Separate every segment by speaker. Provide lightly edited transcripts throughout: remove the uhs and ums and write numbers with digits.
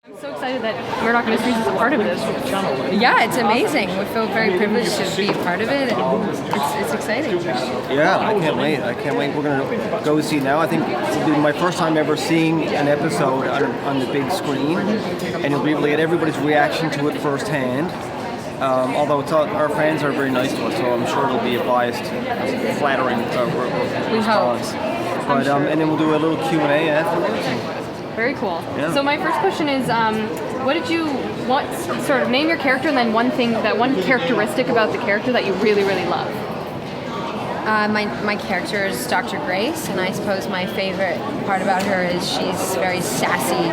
Speaker 1: I'm so excited that Murdoch Mysteries is a part of this.
Speaker 2: Yeah, it's amazing. We feel very privileged to be a part of it, and it's exciting.
Speaker 3: Yeah, I can't wait. We're going to go see it now. I think it'll be my first time ever seeing an episode on the big screen, and you'll be able to get everybody's reaction to it firsthand. Although our fans are very nice to us, so I'm sure it'll be a biased, flattering response. But and then we'll do a little Q&A afterwards.
Speaker 1: Very cool.
Speaker 3: Yeah.
Speaker 1: So my first question is, what did you want? Sort of name your character, and then one characteristic about the character that you really, really love.
Speaker 2: My character is Dr. Grace, and I suppose my favorite part about her is she's very sassy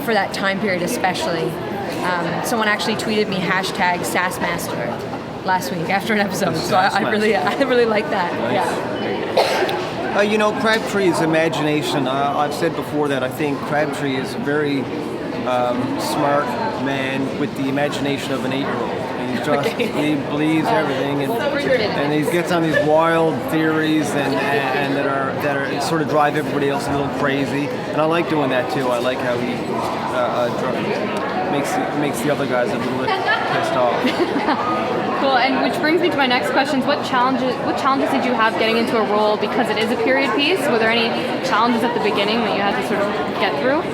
Speaker 2: for that time period, especially. Someone actually tweeted me #SassMaster last week after an episode, so I really like that.
Speaker 3: Nice.
Speaker 2: Yeah.
Speaker 3: Crabtree's imagination. I've said before that I think Crabtree is a very smart man with the imagination of an 8-year-old. He believes everything, and he gets on these wild theories and that are sort of drive everybody else a little crazy. And I like doing that too. I like how he makes the other guys a little bit pissed off.
Speaker 1: Cool, and which brings me to my next questions. What challenges did you have getting into a role, because it is a period piece? Were there any challenges at the beginning that you had to sort of get through?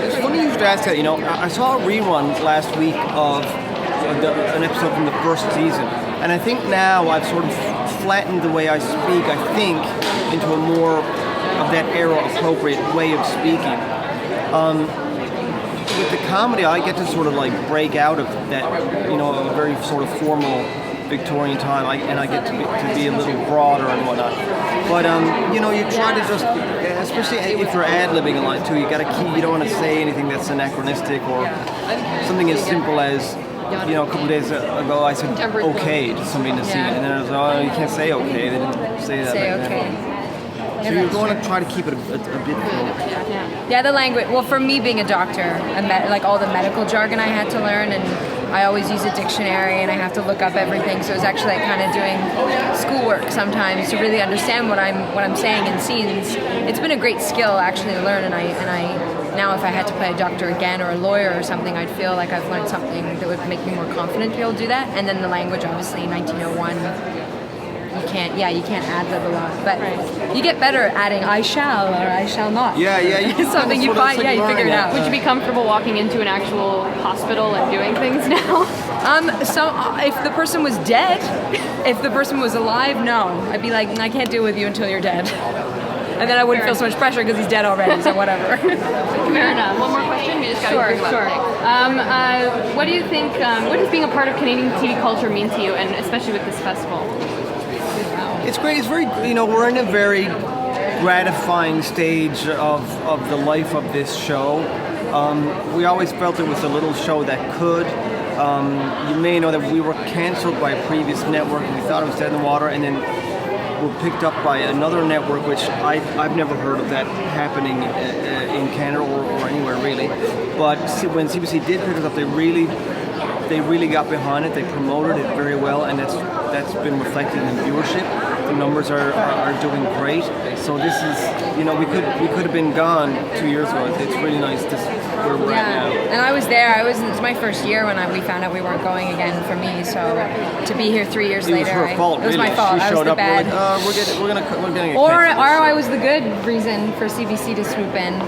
Speaker 3: It's funny you should ask that. I saw a rerun last week of an episode from the first season, and I think now I've sort of flattened the way I speak, I think, into a more of that era appropriate way of speaking. With the comedy, I get to sort of like break out of that, a very sort of formal Victorian time, and I get to be a little broader and whatnot. But you try to just, especially if you're ad-libbing a lot too, you don't want to say anything that's anachronistic or something as simple as, a couple of days ago I said okay to somebody in the scene, and then I was like, oh, you can't say okay. They didn't say that.
Speaker 2: Say okay.
Speaker 3: So you're going to try to keep it a bit low.
Speaker 2: Yeah, the language. Well, for me being a doctor, like all the medical jargon I had to learn, and I always use a dictionary, and I have to look up everything. So it's actually like kind of doing schoolwork sometimes to really understand what I'm saying in scenes. It's been a great skill actually to learn, and I now if I had to play a doctor again or a lawyer or something, I'd feel like I've learned something that would make me more confident to be able to do that. And then the language, obviously, in 1901. You can't ad-lib a lot, but you get better at adding I shall or I shall not.
Speaker 3: Yeah.
Speaker 2: It's something you find, you figure it out.
Speaker 1: Would you be comfortable walking into an actual hospital and doing things now?
Speaker 2: So if the person was dead, if the person was alive, no. I'd be like, I can't deal with you until you're dead. And then I wouldn't feel so much pressure because he's dead already, so whatever.
Speaker 1: Fair enough. One more question? We just got to sure. What do you think, what does being a part of Canadian TV culture mean to you, and especially with this festival?
Speaker 3: It's great. It's very, we're in a very gratifying stage of the life of this show. We always felt it was a little show that could. You may know that we were canceled by a previous network, and we thought it was dead in the water, and then were picked up by another network, which I've never heard of that happening in Canada or anywhere really. But when CBC did pick us up, they really got behind it. They promoted it very well, and that's been reflected in viewership. The numbers are doing great. So this is, we could have been gone 2 years ago. It's really nice where we're at now.
Speaker 2: And I was there. It was my first year when we found out we weren't going again for me. So to be here 3 years later,
Speaker 3: it was her fault.
Speaker 2: It was my fault.
Speaker 3: She
Speaker 2: I was
Speaker 3: showed
Speaker 2: the
Speaker 3: up.
Speaker 2: bad.
Speaker 3: We're getting it.
Speaker 2: Or I was the good reason for CBC to swoop in.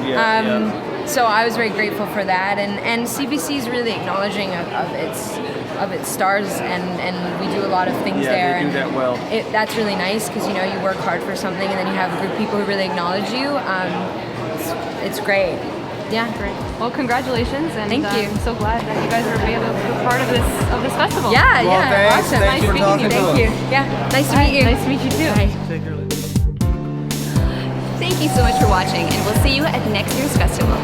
Speaker 2: So I was very grateful for that, and CBC is really acknowledging of its stars, and we do a lot of things there.
Speaker 3: Yeah, they do that well.
Speaker 2: That's really nice because you work hard for something, and then you have a group of people who really acknowledge you. It's great. Yeah,
Speaker 1: great. Well, congratulations, and
Speaker 2: thank you.
Speaker 1: I'm so glad that you guys are able to be part of this festival.
Speaker 2: Yeah,
Speaker 3: thanks.
Speaker 2: Awesome.
Speaker 3: Thanks for talking to us.
Speaker 2: Thank you. Yeah, nice to meet you.
Speaker 1: Nice to meet you too.
Speaker 2: Bye.
Speaker 3: Take care.
Speaker 4: Thank you so much for watching, and we'll see you at next year's festival.